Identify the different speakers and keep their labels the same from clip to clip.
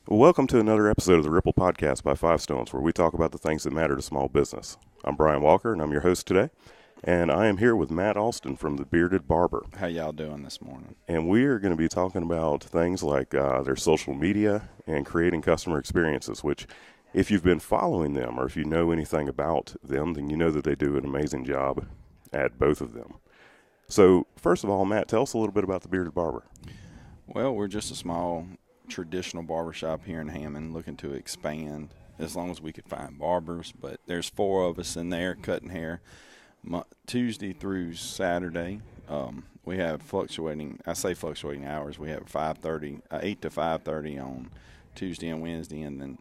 Speaker 1: Welcome to another episode of the Ripple Podcast by Five Stones, where we talk about the things that matter to small business. I'm Brian Walker, and I'm your host today. And I am here with Matt Alston from the Bearded Barber.
Speaker 2: How y'all doing this morning?
Speaker 1: And we are going to be talking about things like their social media and creating customer experiences, which if you've been following them or if you know anything about them, then you know that they do an amazing job at both of them. So first of all, Matt, tell us a little bit about the Bearded Barber.
Speaker 2: Well, we're just a small traditional barbershop here in Hammond looking to expand as long as we could find barbers. But there's 4 of us in there cutting hair Tuesday through Saturday. We have fluctuating hours. We have 8 to 5:30 on Tuesday and Wednesday, and then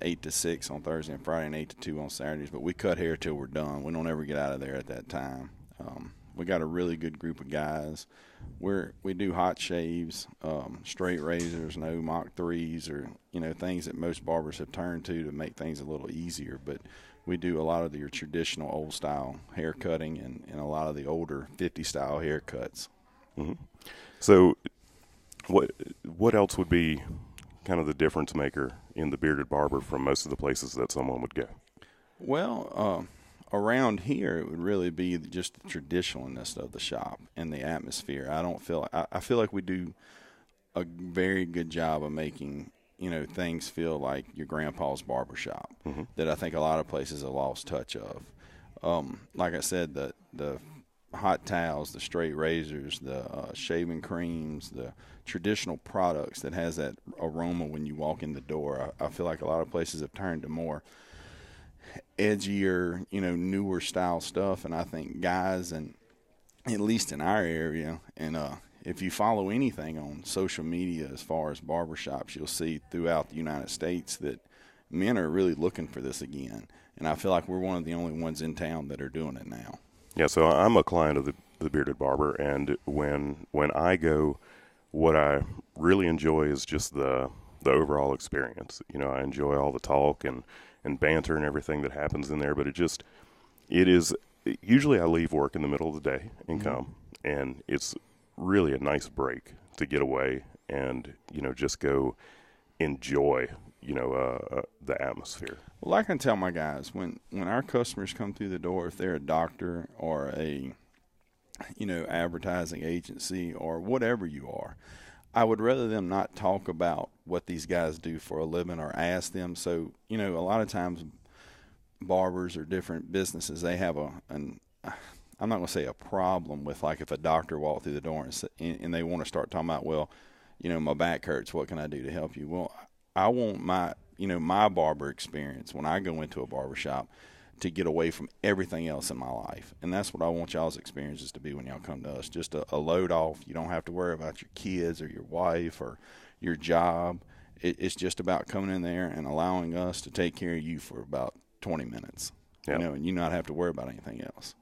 Speaker 2: 8 to 6 on Thursday and Friday, and 8 to 2 on Saturdays. But we cut hair till we're done. We don't ever get out of there at that time. We got a really good group of guys. We do hot shaves, straight razors, no Mach 3s, or things that most barbers have turned to make things a little easier. But we do a lot of your traditional old style hair cutting and a lot of the older 50 style haircuts.
Speaker 1: Mm-hmm. So what else would be kind of the difference maker in the Bearded Barber from most of the places that someone would go?
Speaker 2: Well, around here, it would really be just the traditionalness of the shop and the atmosphere. I feel like we do a very good job of making things feel like your grandpa's barbershop.
Speaker 1: Mm-hmm.
Speaker 2: That I think a lot of places have lost touch of. Like I said, the hot towels, the straight razors, the shaving creams, the traditional products that has that aroma when you walk in the door. I feel like a lot of places have turned to more edgier, newer style stuff. And I think guys, and at least in our area, and if you follow anything on social media as far as barbershops, you'll see throughout the United States that men are really looking for this again. And I feel like we're one of the only ones in town that are doing it now.
Speaker 1: Yeah, so I'm a client of the Bearded Barber, and when I go, what I really enjoy is just the overall experience. I enjoy all the talk and banter and everything that happens in there, but it is usually I leave work in the middle of the day and come, and it's really a nice break to get away and just go enjoy the atmosphere.
Speaker 2: Well, I can tell my guys when our customers come through the door, if they're a doctor or a advertising agency or whatever you are, I would rather them not talk about what these guys do for a living or ask them. So, a lot of times barbers or different businesses, they have I'm not going to say a problem with, like, if a doctor walked through the door and they want to start talking about, well, my back hurts, what can I do to help you? Well, I want my barber experience when I go into a barbershop to get away from everything else in my life. And that's what I want y'all's experiences to be when y'all come to us. Just a load off. You don't have to worry about your kids or your wife or your job. It's just about coming in there and allowing us to take care of you for about 20 minutes.
Speaker 1: Yeah.
Speaker 2: And you not have to worry about anything else.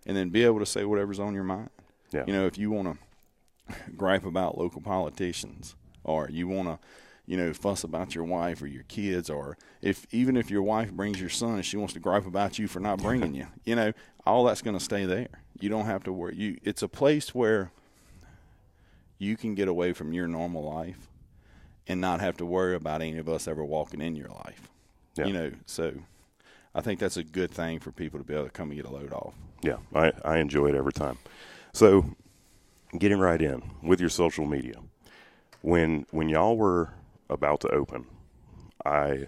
Speaker 2: And then be able to say whatever's on your mind.
Speaker 1: Yeah.
Speaker 2: If you want to gripe about local politicians, or you want to fuss about your wife or your kids, or even if your wife brings your son and she wants to gripe about you for not bringing you, all that's going to stay there. You don't have to worry. It's a place where you can get away from your normal life and not have to worry about any of us ever walking in your life.
Speaker 1: Yeah.
Speaker 2: So I think that's a good thing for people to be able to come and get a load off.
Speaker 1: Yeah, I enjoy it every time. So getting right in with your social media, when y'all were about to open, I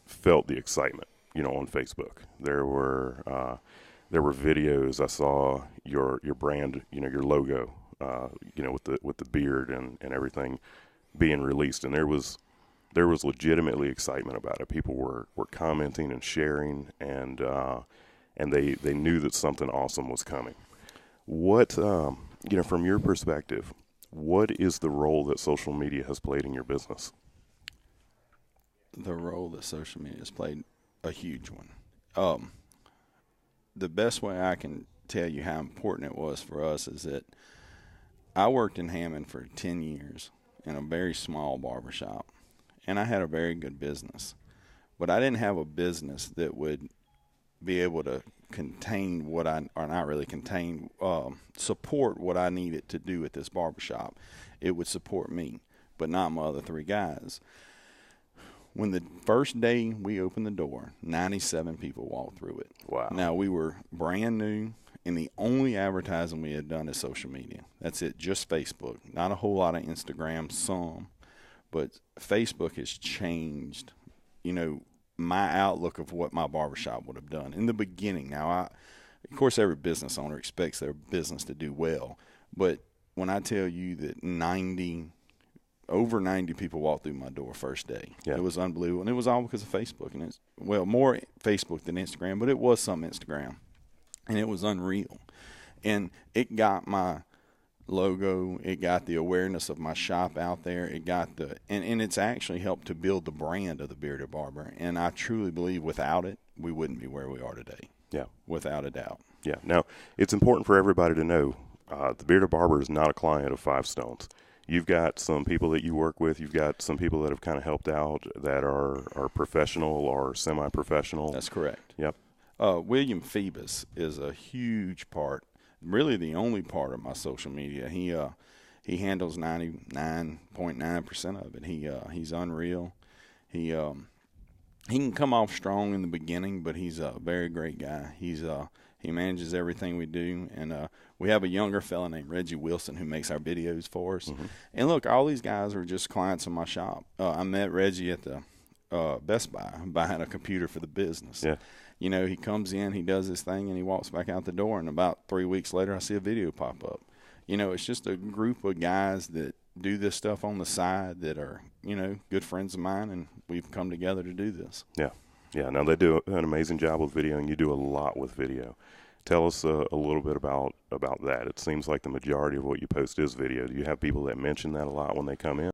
Speaker 1: felt the excitement, on Facebook. There were videos. I saw your brand, your logo, with the beard and everything being released, and there was legitimately excitement about it. People were commenting and sharing, and they knew that something awesome was coming. What from your perspective, what is the role that social media has played in your business?
Speaker 2: The role that social media has played, a huge one. The best way I can tell you how important it was for us is that I worked in Hammond for 10 years in a very small barbershop, and I had a very good business. But I didn't have a business that would be able to contain support what I needed to do at this barbershop. It would support me. but not my other 3 guys. When the first day we opened the door, 97 people walked through it.
Speaker 1: Wow.
Speaker 2: Now, we were brand new, and the only advertising we had done is social media. That's it, just Facebook. Not a whole lot of Instagram, some. But Facebook has changed, my outlook of what my barbershop would have done in the beginning. Now, of course, every business owner expects their business to do well. But when I tell you that over 90 people walked through my door first day.
Speaker 1: Yeah.
Speaker 2: It was unbelievable. And it was all because of Facebook. And it's, more Facebook than Instagram, but it was some Instagram. And it was unreal. And it got my logo. It got the awareness of my shop out there. It got and it's actually helped to build the brand of the Bearded Barber. And I truly believe without it, we wouldn't be where we are today.
Speaker 1: Yeah.
Speaker 2: Without a doubt.
Speaker 1: Yeah. Now, it's important for everybody to know the Bearded Barber is not a client of Five Stones. You've got some people that you work with. You've got some people that have kind of helped out that are professional or semi-professional.
Speaker 2: That's correct.
Speaker 1: Yep.
Speaker 2: William Phoebus is a huge part, really the only part of my social media. He handles 99.9% of it. He's unreal. He can come off strong in the beginning, but he's a very great guy. He manages everything we do, and we have a younger fella named Reggie Wilson who makes our videos for us. Mm-hmm. And look, all these guys are just clients in my shop. I met Reggie at the Best Buy buying a computer for the business.
Speaker 1: Yeah.
Speaker 2: He comes in, he does his thing, and he walks back out the door, and about 3 weeks later I see a video pop up. It's just a group of guys that do this stuff on the side that are, good friends of mine, and we've come together to do this.
Speaker 1: Yeah. Yeah, now they do an amazing job with video, and you do a lot with video. Tell us a little bit about that. It seems like the majority of what you post is video. Do you have people that mention that a lot when they come in?